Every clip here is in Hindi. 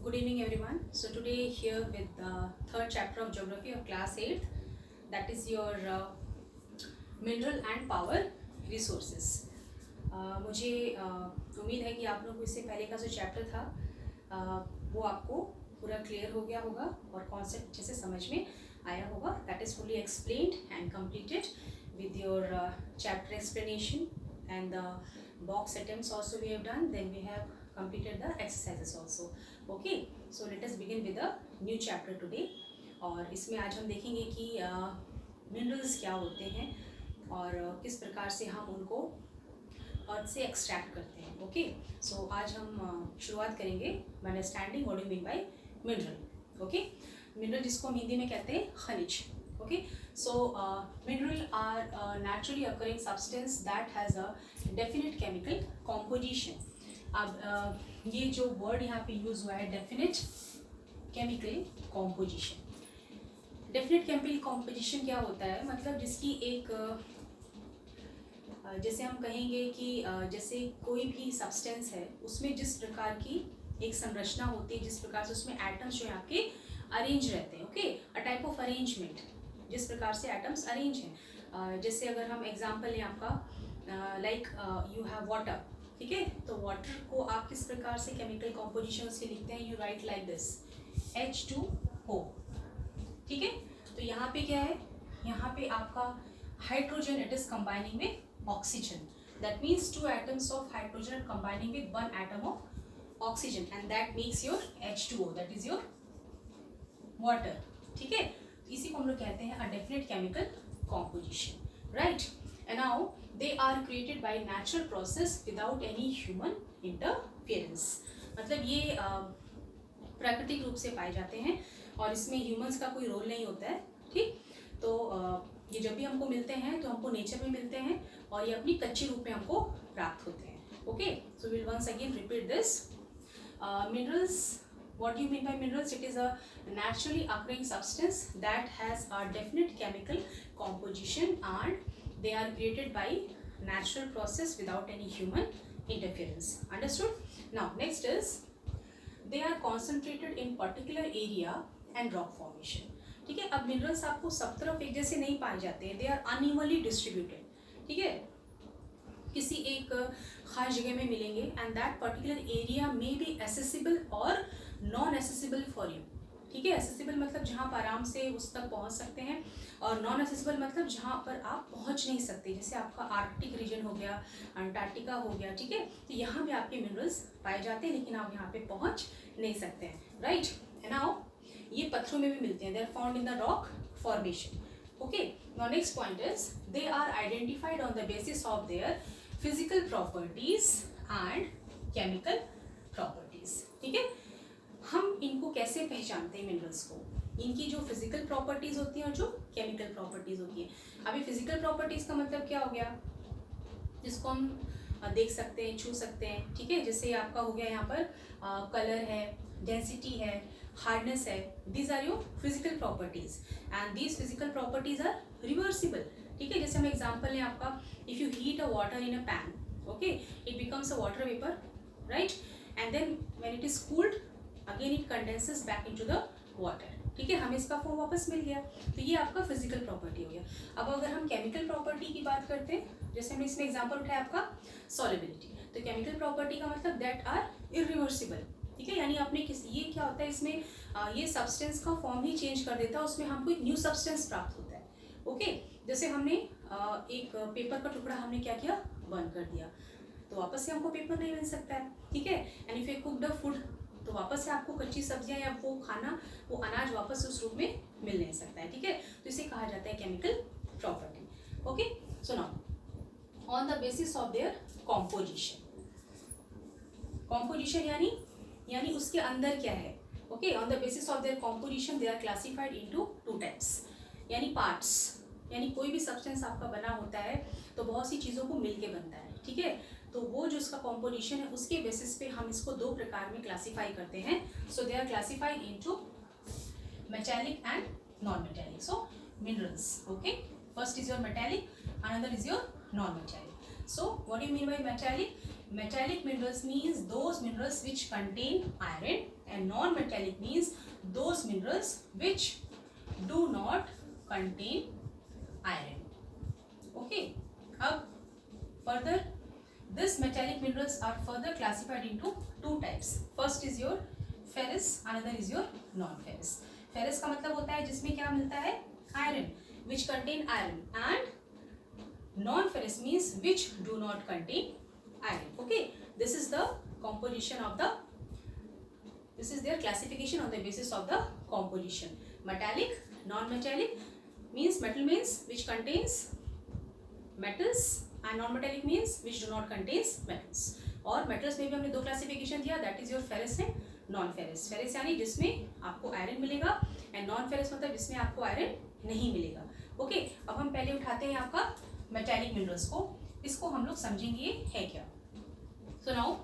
Good evening everyone. So today here with the third chapter of geography of class 8th, that is your mineral and power resources. मुझे उम्मीद है कि आप लोग को इससे पहले का जो चैप्टर था वो आपको पूरा क्लियर हो गया होगा और कॉन्सेप्ट अच्छे से समझ में आया होगा. That is fully explained and completed with your chapter explanation and the box attempts also we have done. Then we have completed the exercises also. Okay, so let us begin with the new chapter today. और इसमें आज हम देखेंगे कि मिनरल्स क्या होते हैं और किस प्रकार से हम उनको अर्थ से एक्सट्रैक्ट करते हैं. ओके, सो आज हम शुरुआत करेंगे by understanding what you mean by mineral. Okay, mineral जिसको हम हिंदी में कहते हैं खनिज. Okay, so mineral are naturally occurring substance that has a definite chemical composition. अब ये जो वर्ड यहाँ पे यूज हुआ है definite chemical composition. Definite chemical composition क्या होता है, मतलब जिसकी एक जैसे हम कहेंगे कि जैसे कोई भी सब्सटेंस है उसमें जिस प्रकार की एक संरचना होती है, जिस प्रकार से उसमें एटम्स जो है आपके अरेंज रहते हैं. Okay, a type of arrangement, जिस प्रकार से एटम्स अरेंज हैं. जैसे अगर हम एग्जांपल लें आपका लाइक यू हैव वाटर. ठीक है, तो वाटर को आप किस प्रकार से केमिकल कॉम्पोजिशन उसके लिखते हैं, you right like this H2O. ठीक है, तो यहाँ पे क्या है, यहाँ पे आपका hydrogen it is combining with oxygen. That means two atoms of hydrogen combining with one atom of oxygen and that makes your H2O, that is your water. ठीक है, इसी को हम लोग कहते हैं a definite chemical composition. Right, and now they are created by natural process without any human interference. मतलब ये प्राकृतिक रूप से पाए जाते हैं और इसमें ह्यूमंस का कोई रोल नहीं होता है. ठीक, तो ये जब भी हमको मिलते हैं तो हमको नेचर में मिलते हैं और ये अपनी कच्चे रूप में हमको प्राप्त होते हैं. Okay, so will once again repeat this. Minerals, what do you mean by minerals? It is a naturally occurring substance that has a definite chemical composition and they are created by natural process without any human interference. Understood? Now next is they are concentrated in particular area and rock formation. ठीक है, अब मिनरल्स आपको सब तरफ एक जैसे नहीं पाए जाते हैं. They are unevenly distributed. ठीक है, किसी एक खास जगह में मिलेंगे एंड दैट पर्टिकुलर एरिया में बी एसेसिबल और नॉन एसेसिबल फॉर यू. ठीक है, एसेसिबल मतलब जहाँ पर आराम से उस तक पहुँच सकते हैं और नॉन एसेसिबल मतलब जहाँ पर आप पहुँच नहीं सकते, जैसे आपका आर्कटिक रीजन हो गया, अंटार्कटिका हो गया. ठीक है, तो यहाँ पे आपके मिनरल्स पाए जाते हैं लेकिन आप यहाँ पे पहुँच नहीं सकते हैं. राइट, एंड नाउ ये पत्थरों में भी मिलते हैं. They are found in the rock formation. Okay, now next point is they are identified on the basis of their physical properties and chemical properties. ठीक है, हम इनको कैसे पहचानते हैं मिनरल्स को, इनकी जो फिजिकल प्रॉपर्टीज होती हैं और जो केमिकल प्रॉपर्टीज होती हैं. अभी फिजिकल प्रॉपर्टीज का मतलब क्या हो गया, जिसको हम देख सकते हैं, छू सकते हैं. ठीक है, जैसे आपका हो गया यहाँ पर कलर है, डेंसिटी है, हार्डनेस है. These are your physical properties and these physical properties are reversible. ठीक है, जैसे हम एग्जांपल लें आपका, if you heat a water in a pan, okay, it becomes a water vapour, right, and then when it is cooled again it condenses back into the water. ठीक है, हमें इसका फॉर्म वापस मिल गया. तो ये आपका फिजिकल प्रॉपर्टी हो गया. अब अगर हम केमिकल प्रॉपर्टी की बात करते हैं, जैसे हमने इसमें एग्जांपल उठाया आपका सॉल्युबिलिटी, तो केमिकल प्रॉपर्टी का मतलब दैट आर इरिवर्सिबल. ठीक है, यानी आपने ये क्या होता है इसमें ये सब्सटेंस का फॉर्म ही चेंज कर देता है, उसमें हमको एक न्यू सब्सटेंस प्राप्त होता है. ओके, जैसे हमने एक पेपर का टुकड़ा हमने क्या किया, बर्न कर दिया, तो वापस से हमको पेपर नहीं मिल सकता है. ठीक है, and if you cooked a food, तो वापस से आपको कच्ची सब्जियां या वो खाना, वो अनाज वापस उस रूप में मिल नहीं सकता है. ठीक है, तो इसे कहा जाता है chemical property. Okay, so now on the basis of their composition. Composition यानी उसके अंदर क्या है. ओके, on the basis of their composition they are classified into two types, यानी पार्ट्स. यानी कोई भी सब्सटेंस आपका बना होता है तो बहुत सी चीज़ों को मिलके बनता है. ठीक है, तो वो जो उसका कॉम्पोजिशन है उसके बेसिस पे हम इसको दो प्रकार में क्लासीफाई करते हैं. So they are classified into metallic and non metallic. So minerals, okay, first is your metallic, another is your non metallic. So what do you mean by metallic? Metallic minerals means those minerals which contain iron, and non-metallic means those minerals which do not contain iron. Okay. अब further, this metallic minerals are further classified into two types. First is your ferrous, another is your non-ferrous. Ferrous का मतलब होता है जिसमें क्या मिलता है? Iron, which contain iron, and non-ferrous means which do not contain iron. Okay, this is the composition of the, this is their classification on the basis of the composition. Metallic, non-metallic means metal means which contains metals, and non-metallic means which do not contains metals. और metals में भी हमने दो classification दिया, that is your ferrous and non-ferrous. ferrous यानी जिसमें आपको iron मिलेगा, and non-ferrous मतलब जिसमें आपको iron नहीं मिलेगा. ओके, अब हम पहले उठाते हैं आपका मेटालिक मिनरल्स को. इसको हम लोग समझेंगे ये है क्या. So now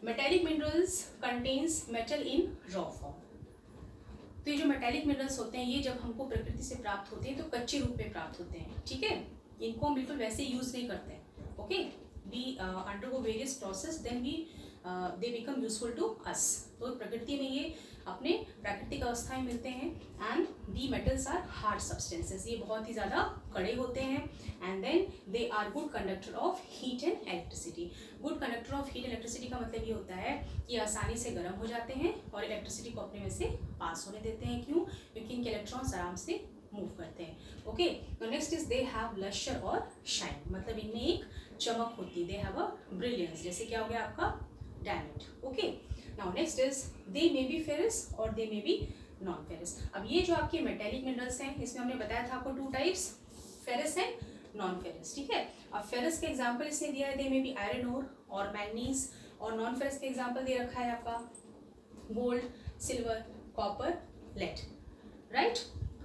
metallic minerals contains metal इन रॉ फॉर्म. तो ये जो मेटालिक मिनरल्स होते हैं ये जब हमको प्रकृति से प्राप्त होते हैं तो कच्चे रूप में प्राप्त होते हैं. ठीक है, इनको हम बिल्कुल वैसे यूज नहीं करते हैं. Okay, we undergo various process, then we they become useful to us. तो प्रकृति में ये अपने प्राकृतिक अवस्था में मिलते हैं. And the metals are hard substances, ये बहुत ही ज़्यादा कड़े होते हैं. And then they are good conductor of heat and electricity. Good conductor of heat and electricity का मतलब ये होता है कि आसानी से गर्म हो जाते हैं और इलेक्ट्रिसिटी को अपने में से पास होने देते हैं. क्यों? क्योंकि इनके इलेक्ट्रॉन्स आराम से मूव करते हैं. ओके, तो नेक्स्ट इज दे हैव लश्यर और शाइन, मतलब इनमें एक चमक होती है. दे हैव अ ब्रिलियंस, जैसे क्या हो गया आपका diamond. Okay, now next is they may be ferrous और they may be non ferrous. अब ये जो आपके मेटेलिक मिनरल्स हैं इसमें हमने बताया था आपको two types, ferrous and non ferrous. ठीक है, अब फेरस के एग्जांपल इसने दिया है, दे मे बी आयरन ओर और मैग्नीज. और नॉन फेरस के एग्जांपल दे रखा है आपका gold, silver, copper, lead. Right.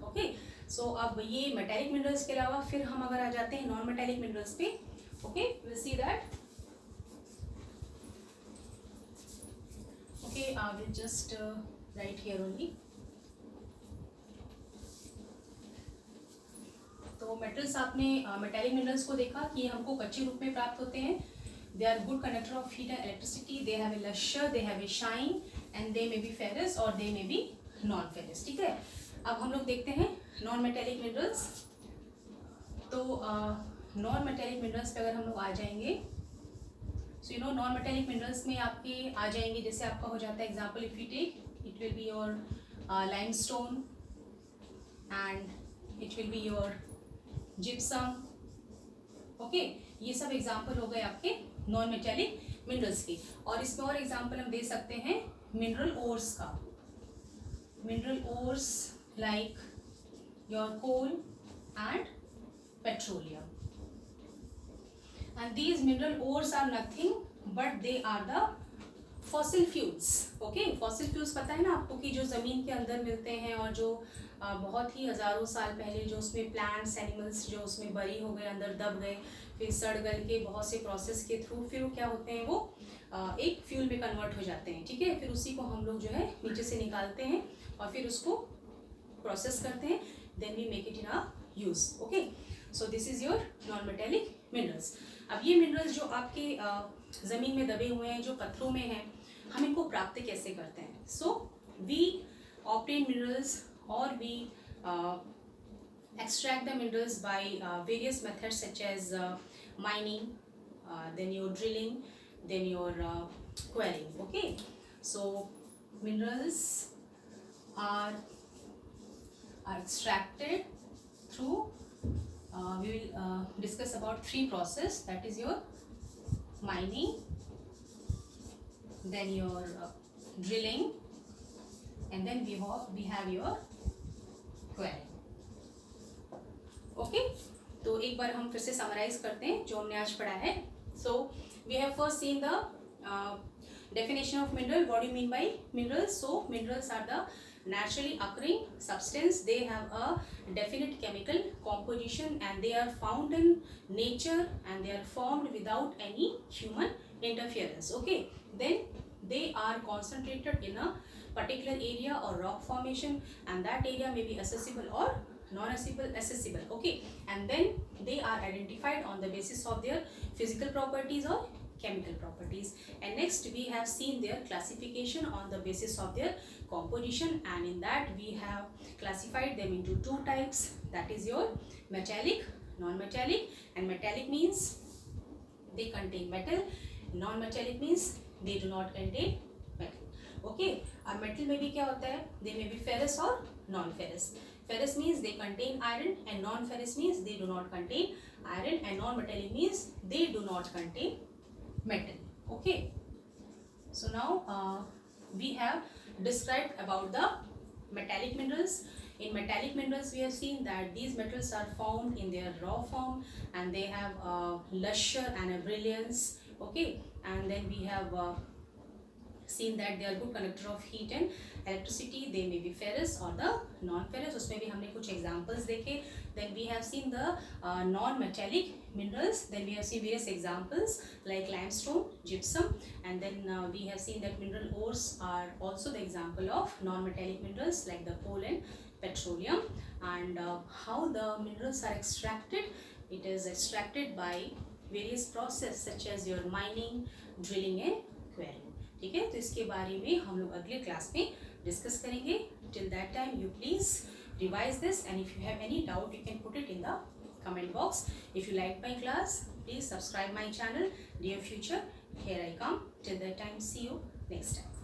Okay, so अब ये मेटेलिक मिनरल्स के अलावा फिर हम अगर आ जाते हैं नॉन मेटेलिक मिनरल्स पे. Okay, will see that. Okay, I will just write here only. तो मेटल्स आपने मेटेलिक मिनरल्स को देखा कि हमको कच्चे रूप में प्राप्त होते हैं. They are good conductor of heat and electricity. They have a lustre, they have a shine, and they may be ferrous और they may be non ferrous. ठीक है, अब हम लोग देखते हैं नॉन मेटेलिक मिनरल्स. तो नॉन मेटेलिक मिनरल्स पे अगर हम लोग आ जाएंगे, so you know non metallic minerals में आपके आ जाएंगे, जैसे आपका हो जाता है example if you take, it will be your limestone and it will be your gypsum. Okay, ये सब एग्जाम्पल हो गए आपके नॉन मेटेलिक मिनरल्स के. और इसमें और एग्जाम्पल हम दे सकते हैं मिनरल ओर्स का. Mineral ores like your coal and petroleum. And these mineral ores are nothing but they are the fossil fuels. Okay, fossil fuels पता है ना आपको कि जो ज़मीन के अंदर मिलते हैं और जो बहुत ही हज़ारों साल पहले जो उसमें प्लांट्स एनिमल्स जो उसमें बरी हो गए, अंदर दब गए, फिर सड़ गल के बहुत से प्रोसेस के थ्रू फिर वो क्या होते हैं, वो एक फ्यूल में कन्वर्ट हो जाते हैं. ठीक है, फिर उसी को हम लोग जो है नीचे से निकालते हैं और फिर उसको प्रोसेस करते हैं. Then we make it in a use. Okay, so this is your non metallic minerals. अब ये मिनरल्स जो आपके ज़मीन में दबे हुए हैं, जो पत्थरों में हैं, हम इनको प्राप्त कैसे करते हैं? सो वी ऑब्टेन मिनरल्स और we extract the minerals by various methods such as mining, then your drilling, then your quarrying. Okay, so minerals are extracted through we will discuss about three process, that is your mining, then your drilling, and then we have your quarrying. Okay, तो एक बार हम फिर से समराइज करते हैं जो हमने आज पढ़ा है. So we have first seen the definition of mineral. What do you mean by minerals? So minerals are the naturally occurring substance. They have a definite chemical composition and they are found in nature and they are formed without any human interference. Okay, then they are concentrated in a particular area or rock formation and that area may be accessible or non-accessible, okay, and then they are identified on the basis of their physical properties or chemical properties. And next we have seen their classification on the basis of their composition, and in that we have classified them into two types, that is your metallic, non-metallic. And metallic means they contain metal, non-metallic means they do not contain metal, okay. और metal में भी क्या होता है, they may be ferrous or non-ferrous. Ferrous means they contain iron, and non-ferrous means they do not contain iron, and non-metallic means they do not contain metal, okay. So now we have described about the metallic minerals. In metallic minerals we have seen that these metals are found in their raw form, and they have a luster and a brilliance, okay. And then we have seen that they are good conductor of heat and electricity. They may be ferrous or the non-ferrous, उसमें भी हमने कुछ examples देखे. Then we have seen the non-metallic minerals. Then we have seen various examples like limestone, gypsum, and then we have seen that mineral ores are also the example of non-metallic minerals like the coal and petroleum. And how the minerals are extracted, it is extracted by various process such as your mining, drilling and quarrying, ठीक है. तो इसके बारे में हम लोग अगले क्लास में डिस्कस करेंगे. Till that time you please revise this, and if you have any doubt you can put it in the comment box. If you like my class, please subscribe my channel. Dear future, here I come. Till that time, see you next time.